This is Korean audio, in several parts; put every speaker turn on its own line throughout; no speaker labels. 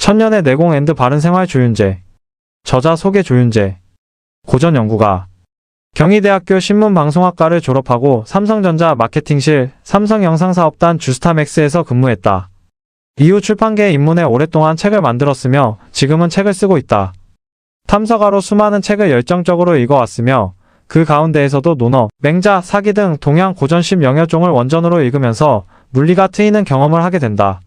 천년의 내공 앤드 바른 생활 조윤재. 저자 소개 조윤재. 고전 연구가. 경희대학교 신문방송학과를 졸업하고 삼성전자 마케팅실, 삼성영상사업단 주스타맥스에서 근무했다. 이후 출판계에 입문해 오랫동안 책을 만들었으며 지금은 책을 쓰고 있다. 탐서가로 수많은 책을 열정적으로 읽어왔으며 그 가운데에서도 논어, 맹자, 사기 등 동양 고전 10여여 종을 원전으로 읽으면서 물리가 트이는 경험을 하게 된다.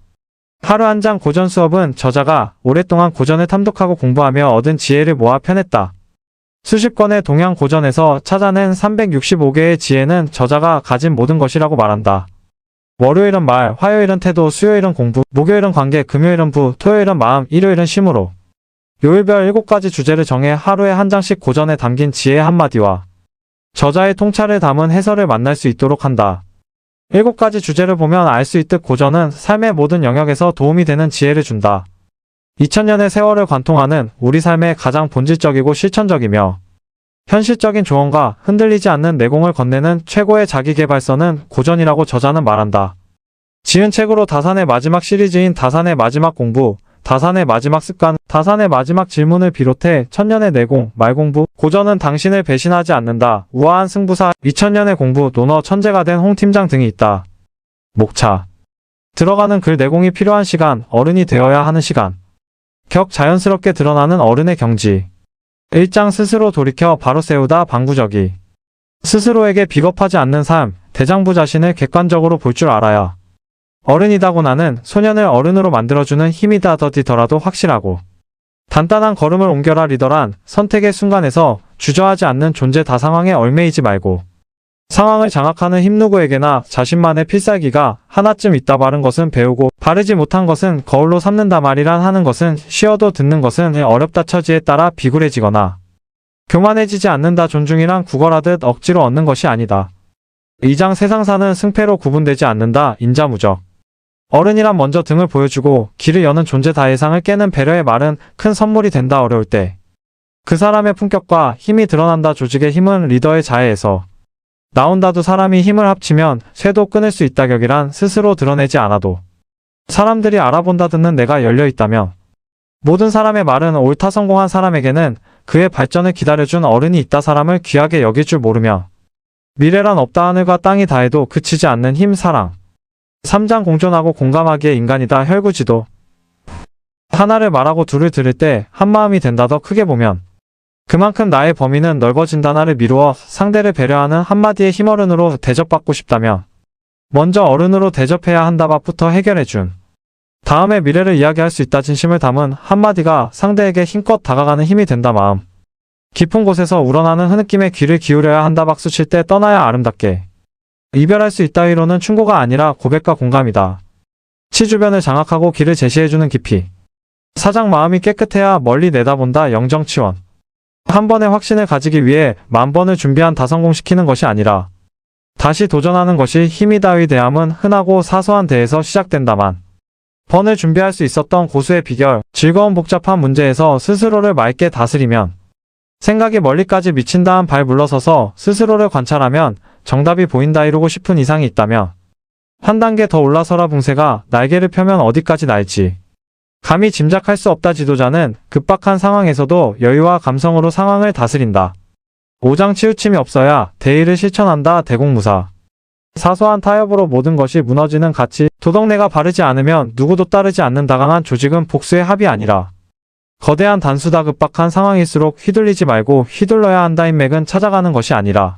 하루 한 장 고전 수업은 저자가 오랫동안 고전을 탐독하고 공부하며 얻은 지혜를 모아 펴냈다. 수십 권의 동양 고전에서 찾아낸 365개의 지혜는 저자가 가진 모든 것이라고 말한다. 월요일은 말, 화요일은 태도, 수요일은 공부, 목요일은 관계, 금요일은 부, 토요일은 마음, 일요일은 쉼으로. 요일별 7가지 주제를 정해 하루에 한 장씩 고전에 담긴 지혜 한마디와 저자의 통찰을 담은 해설을 만날 수 있도록 한다. 7가지 주제를 보면 알 수 있듯 고전은 삶의 모든 영역에서 도움이 되는 지혜를 준다. 2000년의 세월을 관통하는 우리 삶의 가장 본질적이고 실천적이며 현실적인 조언과 흔들리지 않는 내공을 건네는 최고의 자기계발서는 고전이라고 저자는 말한다. 지은 책으로 다산의 마지막 시리즈인 다산의 마지막 공부, 다산의 마지막 습관, 다산의 마지막 질문을 비롯해 천년의 내공, 말공부, 고전은 당신을 배신하지 않는다, 우아한 승부사, 2000년의 공부, 논어 천재가 된 홍 팀장 등이 있다. 목차. 들어가는 글 내공이 필요한 시간, 어른이 되어야 하는 시간. 격 자연스럽게 드러나는 어른의 경지. 일장 스스로 돌이켜 바로 세우다 방구적이. 스스로에게 비겁하지 않는 삶, 대장부 자신을 객관적으로 볼 줄 알아야. 어른이다고 나는 소년을 어른으로 만들어주는 힘이다 더디더라도 확실하고. 단단한 걸음을 옮겨라 리더란 선택의 순간에서 주저하지 않는 존재 다 상황에 얽매이지 말고. 상황을 장악하는 힘 누구에게나 자신만의 필살기가 하나쯤 있다 바른 것은 배우고 바르지 못한 것은 거울로 삼는다 말이란 하는 것은 쉬어도 듣는 것은 어렵다 처지에 따라 비굴해지거나 교만해지지 않는다 존중이란 구걸하듯 억지로 얻는 것이 아니다. 이장 세상사는 승패로 구분되지 않는다 인자무적. 어른이란 먼저 등을 보여주고 길을 여는 존재 다 예상을 깨는 배려의 말은 큰 선물이 된다 어려울 때. 그 사람의 품격과 힘이 드러난다 조직의 힘은 리더의 자해에서 나온다도 사람이 힘을 합치면 쇠도 끊을 수 있다 격이란 스스로 드러내지 않아도 사람들이 알아본다 듣는 내가 열려있다면 모든 사람의 말은 옳다 성공한 사람에게는 그의 발전을 기다려준 어른이 있다 사람을 귀하게 여길 줄 모르며 미래란 없다 하늘과 땅이 다해도 그치지 않는 힘 사랑. 삼장 공존하고 공감하기에 인간이다 혈구지도. 하나를 말하고 둘을 들을 때 한마음이 된다 더 크게 보면 그만큼 나의 범위는 넓어진다 나를 미루어 상대를 배려하는 한마디의 힘어른으로 대접받고 싶다면 먼저 어른으로 대접해야 한다 밥부터 해결해준 다음에 미래를 이야기할 수 있다 진심을 담은 한마디가 상대에게 힘껏 다가가는 힘이 된다 마음. 깊은 곳에서 우러나는 흐느낌에 귀를 기울여야 한다 박수 칠 때 떠나야 아름답게. 이별할 수 있다위로는 충고가 아니라 고백과 공감이다. 치 주변을 장악하고 길을 제시해주는 깊이. 사장 마음이 깨끗해야 멀리 내다본다 영정치원. 한 번의 확신을 가지기 위해 만 번을 준비한 다 성공시키는 것이 아니라 다시 도전하는 것이 힘이다의 대함은 흔하고 사소한 데에서 시작된다만 번을 준비할 수 있었던 고수의 비결, 즐거운 복잡한 문제에서 스스로를 맑게 다스리면 생각이 멀리까지 미친 다음 발 물러서서 스스로를 관찰하면 정답이 보인다 이루고 싶은 이상이 있다면 한 단계 더 올라서라 붕새가 날개를 펴면 어디까지 날지 감히 짐작할 수 없다 지도자는 급박한 상황에서도 여유와 감성으로 상황을 다스린다. 오장 치우침이 없어야 대의를 실천한다 대공무사. 사소한 타협으로 모든 것이 무너지는 가치 도덕내가 바르지 않으면 누구도 따르지 않는 다강한 조직은 복수의 합이 아니라 거대한 단수다 급박한 상황일수록 휘둘리지 말고 휘둘러야 한다 인맥은 찾아가는 것이 아니라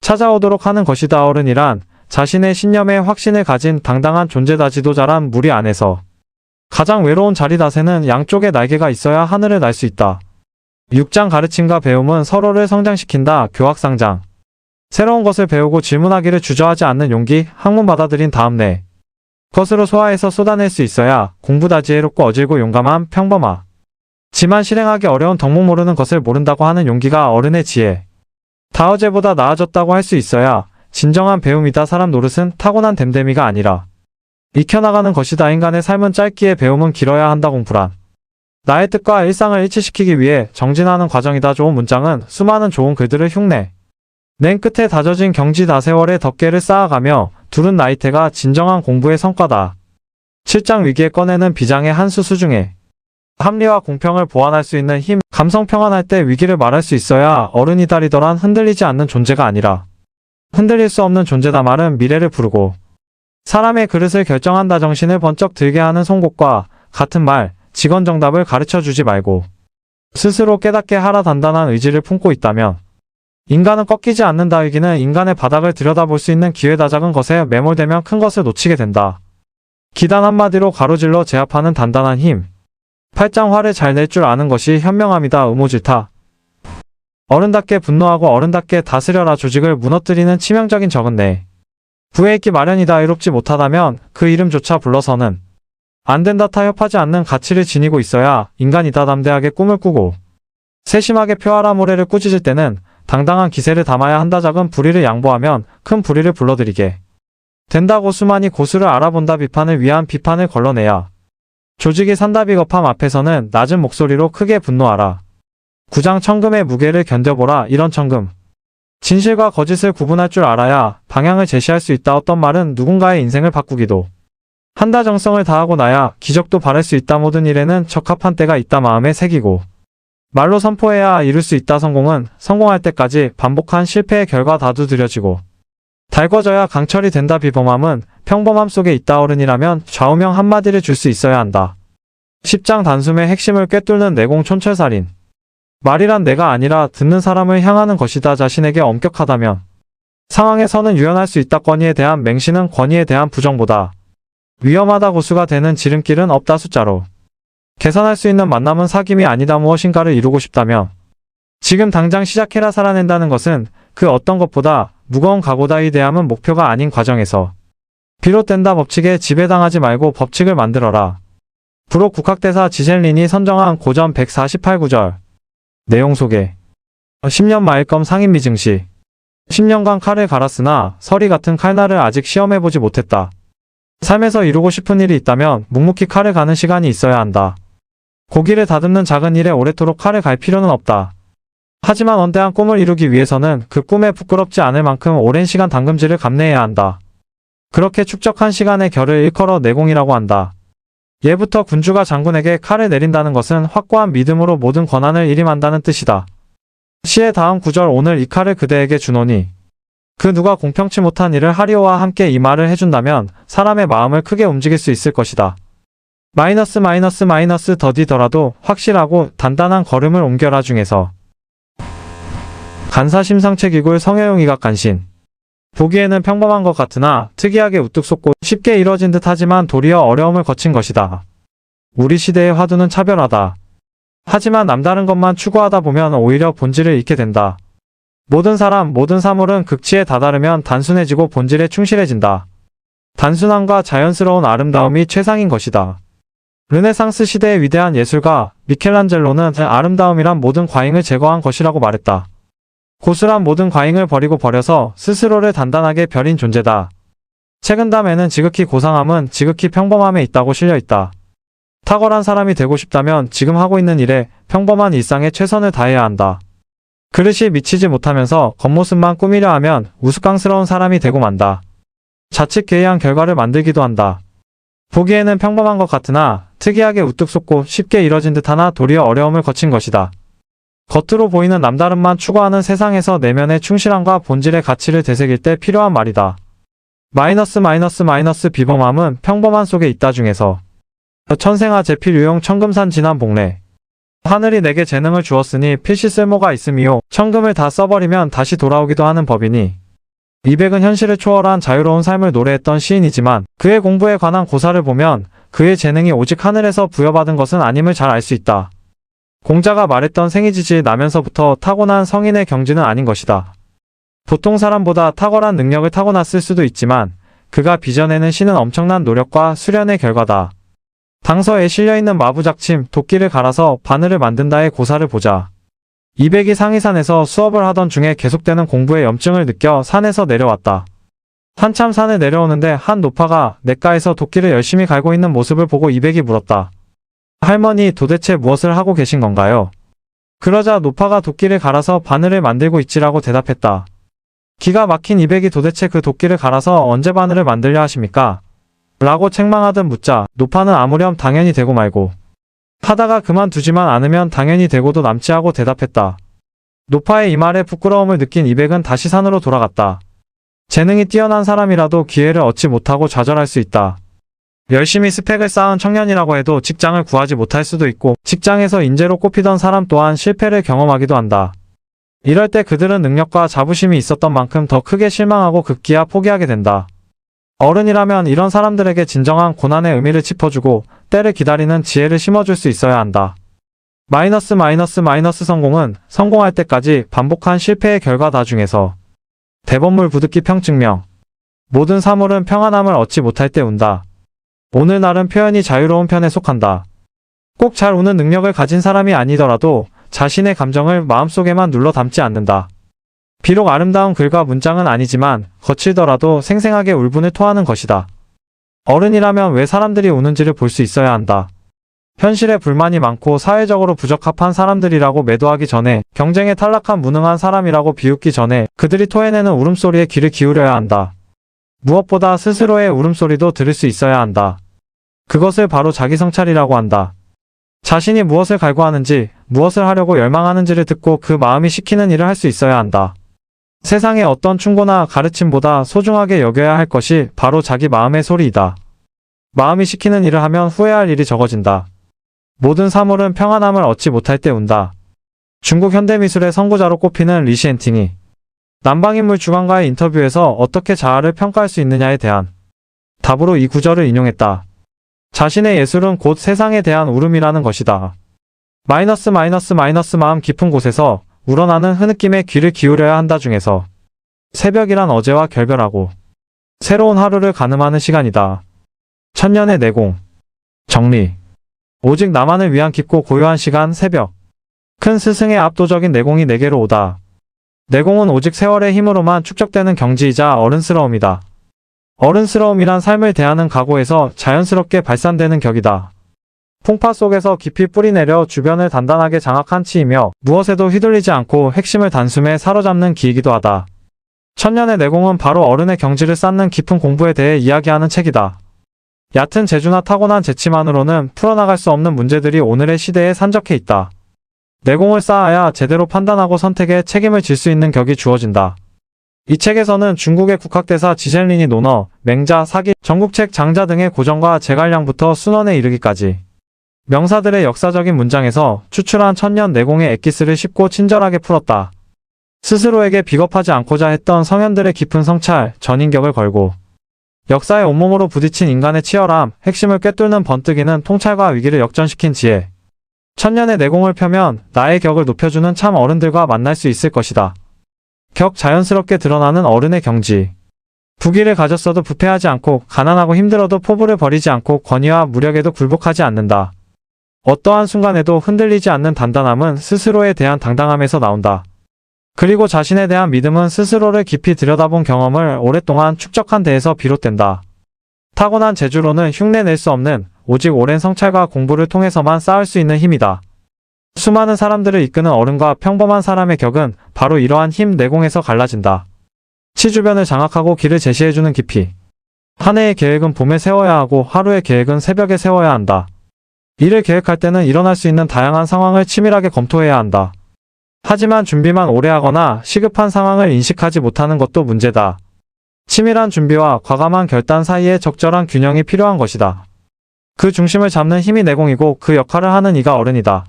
찾아오도록 하는 것이다 어른이란 자신의 신념에 확신을 가진 당당한 존재다 지도자란 무리 안에서 가장 외로운 자리다새는 양쪽에 날개가 있어야 하늘을 날 수 있다. 6장 가르침과 배움은 서로를 성장시킨다 교학상장. 새로운 것을 배우고 질문하기를 주저하지 않는 용기 학문 받아들인 다음 내 것으로 소화해서 쏟아낼 수 있어야 공부다 지혜롭고 어질고 용감한 평범하. 지만 실행하기 어려운 덕목 모르는 것을 모른다고 하는 용기가 어른의 지혜. 다 어제보다 나아졌다고 할 수 있어야 진정한 배움이다 사람 노릇은 타고난 댐댐이가 아니라 익혀나가는 것이다 인간의 삶은 짧기에 배움은 길어야 한다 공부란. 나의 뜻과 일상을 일치시키기 위해 정진하는 과정이다 좋은 문장은 수많은 좋은 글들을 흉내. 낸 끝에 다져진 경지 다세월의 덮개를 쌓아가며 두른 나이테가 진정한 공부의 성과다. 7장 위기에 꺼내는 비장의 한 수 수중에 합리와 공평을 보완할 수 있는 힘, 감성 평안할 때 위기를 말할 수 있어야 어른이다리더란 흔들리지 않는 존재가 아니라 흔들릴 수 없는 존재다 말은 미래를 부르고 사람의 그릇을 결정한다 정신을 번쩍 들게 하는 송곳과 같은 말, 직원 정답을 가르쳐 주지 말고 스스로 깨닫게 하라 단단한 의지를 품고 있다면 인간은 꺾이지 않는다. 위기는 인간의 바닥을 들여다볼 수 있는 기회다. 작은 것에 매몰되면 큰 것을 놓치게 된다. 기단 한마디로 가로질러 제압하는 단단한 힘. 팔짱 화를 잘 낼 줄 아는 것이 현명함이다. 의무질타. 어른답게 분노하고 어른답게 다스려라. 조직을 무너뜨리는 치명적인 적은 내 부에 있기 마련이다. 의롭지 못하다면 그 이름조차 불러서는 안 된다. 타협하지 않는 가치를 지니고 있어야 인간이다. 담대하게 꿈을 꾸고 세심하게 표하라. 모래를 꾸짖을 때는 당당한 기세를 담아야 한다. 작은 불의를 양보하면 큰 불의를 불러들이게 된다. 고수만이 고수를 알아본다. 비판을 위한 비판을 걸러내야 조직이 산다. 비겁함 앞에서는 낮은 목소리로 크게 분노하라. 구장청금의 무게를 견뎌보라. 이런 청금. 진실과 거짓을 구분할 줄 알아야 방향을 제시할 수 있다. 어떤 말은 누군가의 인생을 바꾸기도 한다. 정성을 다하고 나야 기적도 바랄 수 있다. 모든 일에는 적합한 때가 있다. 마음에 새기고 말로 선포해야 이룰 수 있다. 성공은 성공할 때까지 반복한 실패의 결과 다 두드려지고 달궈져야 강철이 된다. 비범함은 평범함 속에 있다. 어른이라면 좌우명 한마디를 줄 수 있어야 한다. 십장 단숨의 핵심을 꿰뚫는 내공 촌철살인. 말이란 내가 아니라 듣는 사람을 향하는 것이다. 자신에게 엄격하다면 상황에서는 유연할 수 있다. 권위에 대한 맹신은 권위에 대한 부정보다 위험하다. 고수가 되는 지름길은 없다. 숫자로 계산할 수 있는 만남은 사귐이 아니다. 무엇인가를 이루고 싶다면 지금 당장 시작해라. 살아낸다는 것은 그 어떤 것보다 무거운 각오다. 이 대함은 목표가 아닌 과정에서 비롯된다. 법칙에 지배당하지 말고 법칙을 만들어라. 불호 국학대사 지젤린이 선정한 고전 148구절 내용 소개. 10년 마일검 상인미 증시. 10년간 칼을 갈았으나 서리 같은 칼날을 아직 시험해보지 못했다. 삶에서 이루고 싶은 일이 있다면 묵묵히 칼을 가는 시간이 있어야 한다. 고기를 다듬는 작은 일에 오래도록 칼을 갈 필요는 없다. 하지만 원대한 꿈을 이루기 위해서는 그 꿈에 부끄럽지 않을 만큼 오랜 시간 담금질을 감내해야 한다. 그렇게 축적한 시간의 결을 일컬어 내공이라고 한다. 예부터 군주가 장군에게 칼을 내린다는 것은 확고한 믿음으로 모든 권한을 일임한다는 뜻이다. 시의 다음 구절. 오늘 이 칼을 그대에게 주노니 그 누가 공평치 못한 일을 하리오와 함께 이 말을 해준다면 사람의 마음을 크게 움직일 수 있을 것이다. 마이너스 더디더라도 확실하고 단단한 걸음을 옮겨라. 중에서 간사심상체기굴 성혜용 이각간신. 보기에는 평범한 것 같으나 특이하게 우뚝 솟고 쉽게 이뤄진 듯 하지만 도리어 어려움을 거친 것이다. 우리 시대의 화두는 차별하다. 하지만 남다른 것만 추구하다 보면 오히려 본질을 잃게 된다. 모든 사람, 모든 사물은 극치에 다다르면 단순해지고 본질에 충실해진다. 단순함과 자연스러운 아름다움이 최상인 것이다. 르네상스 시대의 위대한 예술가 미켈란젤로는 아름다움이란 모든 과잉을 제거한 것이라고 말했다. 고수란 모든 과잉을 버려서 스스로를 단단하게 벼린 존재다. 책은담에는 지극히 고상함은 지극히 평범함에 있다고 실려있다. 탁월한 사람이 되고 싶다면 지금 하고 있는 일에 평범한 일상에 최선을 다해야 한다. 그릇이 미치지 못하면서 겉모습만 꾸미려 하면 우스꽝스러운 사람이 되고 만다. 자칫 괴이한 결과를 만들기도 한다. 보기에는 평범한 것 같으나 특이하게 우뚝 솟고 쉽게 이뤄진 듯하나 도리어 어려움을 거친 것이다. 겉으로 보이는 남다름만 추구하는 세상에서 내면의 충실함과 본질의 가치를 되새길 때 필요한 말이다. 마이너스 비범함은 평범한 속에 있다. 중에서 천생아 제필유용 청금산 진한 복래. 하늘이 내게 재능을 주었으니 필시 쓸모가 있음이요. 청금을 다 써버리면 다시 돌아오기도 하는 법이니. 이백은 현실을 초월한 자유로운 삶을 노래했던 시인이지만 그의 공부에 관한 고사를 보면 그의 재능이 오직 하늘에서 부여받은 것은 아님을 잘 알 수 있다. 공자가 말했던 생이지지 나면서부터 타고난 성인의 경지는 아닌 것이다. 보통 사람보다 탁월한 능력을 타고났을 수도 있지만 그가 빚어내는 시는 엄청난 노력과 수련의 결과다. 당서에 실려있는 마부작침 도끼를 갈아서 바늘을 만든다의 고사를 보자. 이백이 상이산에서 수업을 하던 중에 계속되는 공부에 염증을 느껴 산에서 내려왔다. 한참 산을 내려오는데 한 노파가 냇가에서 도끼를 열심히 갈고 있는 모습을 보고 이백이 물었다. 할머니, 도대체 무엇을 하고 계신 건가요? 그러자 노파가 도끼를 갈아서 바늘을 만들고 있지라고 대답했다. 기가 막힌 이백이 도대체 그 도끼를 갈아서 언제 바늘을 만들려 하십니까? 라고 책망하듯 묻자 노파는 아무렴 당연히 되고 말고 하다가 그만두지만 않으면 당연히 되고도 남지 하고 대답했다. 노파의 이 말에 부끄러움을 느낀 이백은 다시 산으로 돌아갔다. 재능이 뛰어난 사람이라도 기회를 얻지 못하고 좌절할 수 있다. 열심히 스펙을 쌓은 청년이라고 해도 직장을 구하지 못할 수도 있고 직장에서 인재로 꼽히던 사람 또한 실패를 경험하기도 한다. 이럴 때 그들은 능력과 자부심이 있었던 만큼 더 크게 실망하고 급기야 포기하게 된다. 어른이라면 이런 사람들에게 진정한 고난의 의미를 짚어주고 때를 기다리는 지혜를 심어줄 수 있어야 한다. 마이너스 성공은 성공할 때까지 반복한 실패의 결과다 중에서 대법물 부득이 평증명 모든 사물은 평안함을 얻지 못할 때 운다. 오늘날은 표현이 자유로운 편에 속한다. 꼭 잘 우는 능력을 가진 사람이 아니더라도 자신의 감정을 마음속에만 눌러 담지 않는다. 비록 아름다운 글과 문장은 아니지만 거칠더라도 생생하게 울분을 토하는 것이다. 어른이라면 왜 사람들이 우는지를 볼 수 있어야 한다. 현실에 불만이 많고 사회적으로 부적합한 사람들이라고 매도하기 전에 경쟁에 탈락한 무능한 사람이라고 비웃기 전에 그들이 토해내는 울음소리에 귀를 기울여야 한다. 무엇보다 스스로의 울음소리도 들을 수 있어야 한다. 그것을 바로 자기 성찰이라고 한다. 자신이 무엇을 갈구하는지, 무엇을 하려고 열망하는지를 듣고 그 마음이 시키는 일을 할 수 있어야 한다. 세상의 어떤 충고나 가르침보다 소중하게 여겨야 할 것이 바로 자기 마음의 소리이다. 마음이 시키는 일을 하면 후회할 일이 적어진다. 모든 사물은 평안함을 얻지 못할 때 운다. 중국 현대미술의 선구자로 꼽히는 리시엔팅이 남방인물 주관과의 인터뷰에서 어떻게 자아를 평가할 수 있느냐에 대한 답으로 이 구절을 인용했다. 자신의 예술은 곧 세상에 대한 울음이라는 것이다. 마음 깊은 곳에서 우러나는 흐느낌에 귀를 기울여야 한다 중에서 새벽이란 어제와 결별하고 새로운 하루를 가늠하는 시간이다. 천년의 내공, 정리, 오직 나만을 위한 깊고 고요한 시간 새벽. 큰 스승의 압도적인 내공이 내게로 오다. 내공은 오직 세월의 힘으로만 축적되는 경지이자 어른스러움이다. 어른스러움이란 삶을 대하는 각오에서 자연스럽게 발산되는 격이다. 풍파 속에서 깊이 뿌리내려 주변을 단단하게 장악한 치이며 무엇에도 휘둘리지 않고 핵심을 단숨에 사로잡는 기이기도 하다. 천년의 내공은 바로 어른의 경지를 쌓는 깊은 공부에 대해 이야기하는 책이다. 얕은 재주나 타고난 재치만으로는 풀어나갈 수 없는 문제들이 오늘의 시대에 산적해 있다. 내공을 쌓아야 제대로 판단하고 선택에 책임을 질 수 있는 격이 주어진다. 이 책에서는 중국의 국학대사 지젤린이 논어, 맹자, 사기, 전국책 장자 등의 고전과 제갈량부터 순원에 이르기까지 명사들의 역사적인 문장에서 추출한 천년 내공의 엑기스를 쉽고 친절하게 풀었다. 스스로에게 비겁하지 않고자 했던 성현들의 깊은 성찰, 전인격을 걸고 역사에 온몸으로 부딪힌 인간의 치열함, 핵심을 꿰뚫는 번뜩이는 통찰과 위기를 역전시킨 지혜. 천년의 내공을 펴면 나의 격을 높여주는 참 어른들과 만날 수 있을 것이다. 격 자연스럽게 드러나는 어른의 경지. 부귀를 가졌어도 부패하지 않고 가난하고 힘들어도 포부를 버리지 않고 권위와 무력에도 굴복하지 않는다. 어떠한 순간에도 흔들리지 않는 단단함은 스스로에 대한 당당함에서 나온다. 그리고 자신에 대한 믿음은 스스로를 깊이 들여다본 경험을 오랫동안 축적한 데에서 비롯된다. 타고난 재주로는 흉내낼 수 없는 오직 오랜 성찰과 공부를 통해서만 쌓을 수 있는 힘이다. 수많은 사람들을 이끄는 어른과 평범한 사람의 격은 바로 이러한 힘 내공에서 갈라진다. 치주변을 장악하고 길을 제시해주는 깊이. 한 해의 계획은 봄에 세워야 하고 하루의 계획은 새벽에 세워야 한다. 일을 계획할 때는 일어날 수 있는 다양한 상황을 치밀하게 검토해야 한다. 하지만 준비만 오래 하거나 시급한 상황을 인식하지 못하는 것도 문제다. 치밀한 준비와 과감한 결단 사이에 적절한 균형이 필요한 것이다. 그 중심을 잡는 힘이 내공이고 그 역할을 하는 이가 어른이다.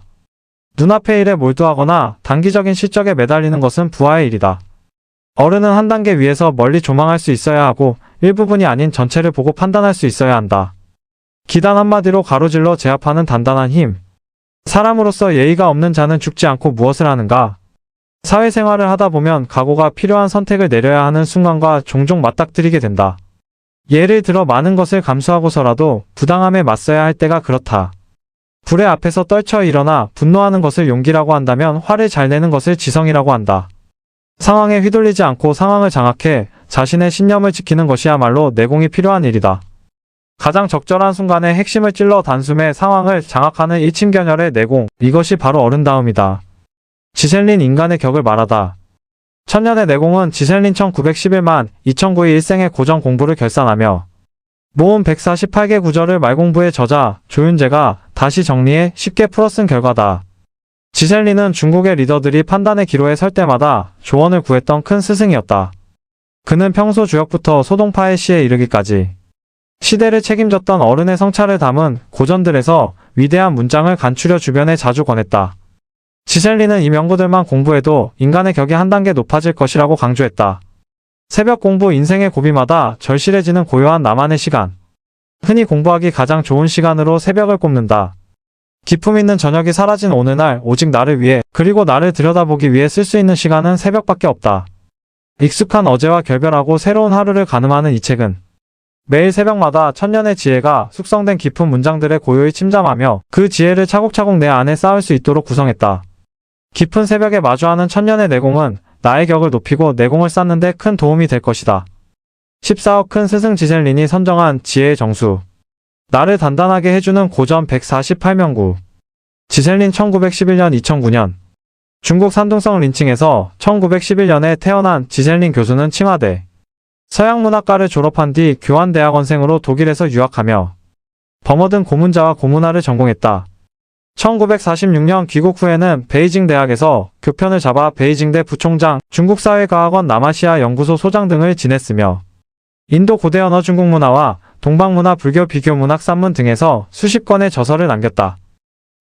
눈앞의 일에 몰두하거나 단기적인 실적에 매달리는 것은 부하의 일이다. 어른은 한 단계 위에서 멀리 조망할 수 있어야 하고 일부분이 아닌 전체를 보고 판단할 수 있어야 한다. 기단 한마디로 가로질러 제압하는 단단한 힘. 사람으로서 예의가 없는 자는 죽지 않고 무엇을 하는가? 사회생활을 하다 보면 각오가 필요한 선택을 내려야 하는 순간과 종종 맞닥뜨리게 된다. 예를 들어 많은 것을 감수하고서라도 부당함에 맞서야 할 때가 그렇다. 불의 앞에서 떨쳐 일어나 분노하는 것을 용기라고 한다면 화를 잘 내는 것을 지성이라고 한다. 상황에 휘둘리지 않고 상황을 장악해 자신의 신념을 지키는 것이야말로 내공이 필요한 일이다. 가장 적절한 순간에 핵심을 찔러 단숨에 상황을 장악하는 일침견열의 내공, 이것이 바로 어른다움이다. 지셀린 인간의 격을 말하다. 천년의 내공은 지셀린 1911만 2009의 일생의 고전 공부를 결산하며 모은 148개 구절을 말공부의 저자 조윤재가 다시 정리해 쉽게 풀어쓴 결과다. 지셀린은 중국의 리더들이 판단의 기로에 설 때마다 조언을 구했던 큰 스승이었다. 그는 평소 주역부터 소동파의 시에 이르기까지 시대를 책임졌던 어른의 성찰을 담은 고전들에서 위대한 문장을 간추려 주변에 자주 권했다. 지셀린은 이 명구들만 공부해도 인간의 격이 한 단계 높아질 것이라고 강조했다. 새벽 공부 인생의 고비마다 절실해지는 고요한 나만의 시간. 흔히 공부하기 가장 좋은 시간으로 새벽을 꼽는다. 기품 있는 저녁이 사라진 오늘 날 오직 나를 위해 그리고 나를 들여다보기 위해 쓸 수 있는 시간은 새벽밖에 없다. 익숙한 어제와 결별하고 새로운 하루를 가늠하는 이 책은 매일 새벽마다 천년의 지혜가 숙성된 깊은 문장들에 고요히 침잠하며 그 지혜를 차곡차곡 내 안에 쌓을 수 있도록 구성했다. 깊은 새벽에 마주하는 천년의 내공은 나의 격을 높이고 내공을 쌓는 데 큰 도움이 될 것이다. 14억 큰 스승 지셀린이 선정한 지혜의 정수. 나를 단단하게 해주는 고전 148명구. 지셀린 1911년 2009년 중국 산둥성 린칭에서 1911년에 태어난 지셀린 교수는 칭화대 서양문학과를 졸업한 뒤 교환대학원생으로 독일에서 유학하며 범어든 고문자와 고문화를 전공했다. 1946년 귀국 후에는 베이징 대학에서 교편을 잡아 베이징대 부총장, 중국사회과학원 남아시아 연구소 소장 등을 지냈으며 인도 고대 언어 중국 문화와 동방문화 불교 비교 문학 산문 등에서 수십 권의 저서를 남겼다.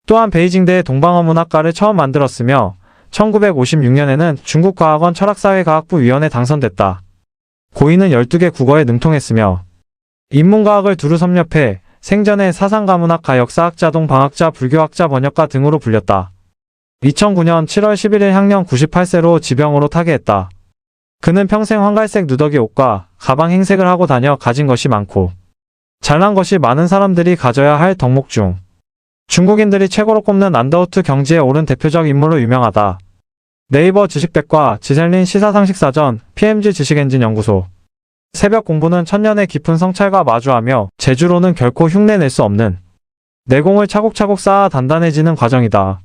또한 베이징대의 동방어문학과를 처음 만들었으며 1956년에는 중국과학원 철학사회과학부 위원에 당선됐다. 고인은 12개 국어에 능통했으며 인문과학을 두루 섭렵해 생전에 사상가문학가 역사학자 동방학자 불교학자 번역가 등으로 불렸다. 2009년 7월 11일 향년 98세로 지병으로 타계했다. 그는 평생 황갈색 누더기 옷과 가방 행색을 하고 다녀 가진 것이 많고 잘난 것이 많은 사람들이 가져야 할 덕목 중 중국인들이 최고로 꼽는 안더우트 경지에 오른 대표적 인물로 유명하다. 네이버 지식백과 지셀린 시사상식사전, PMG 지식엔진연구소. 새벽 공부는 천년의 깊은 성찰과 마주하며 제주로는 결코 흉내낼 수 없는 내공을 차곡차곡 쌓아 단단해지는 과정이다.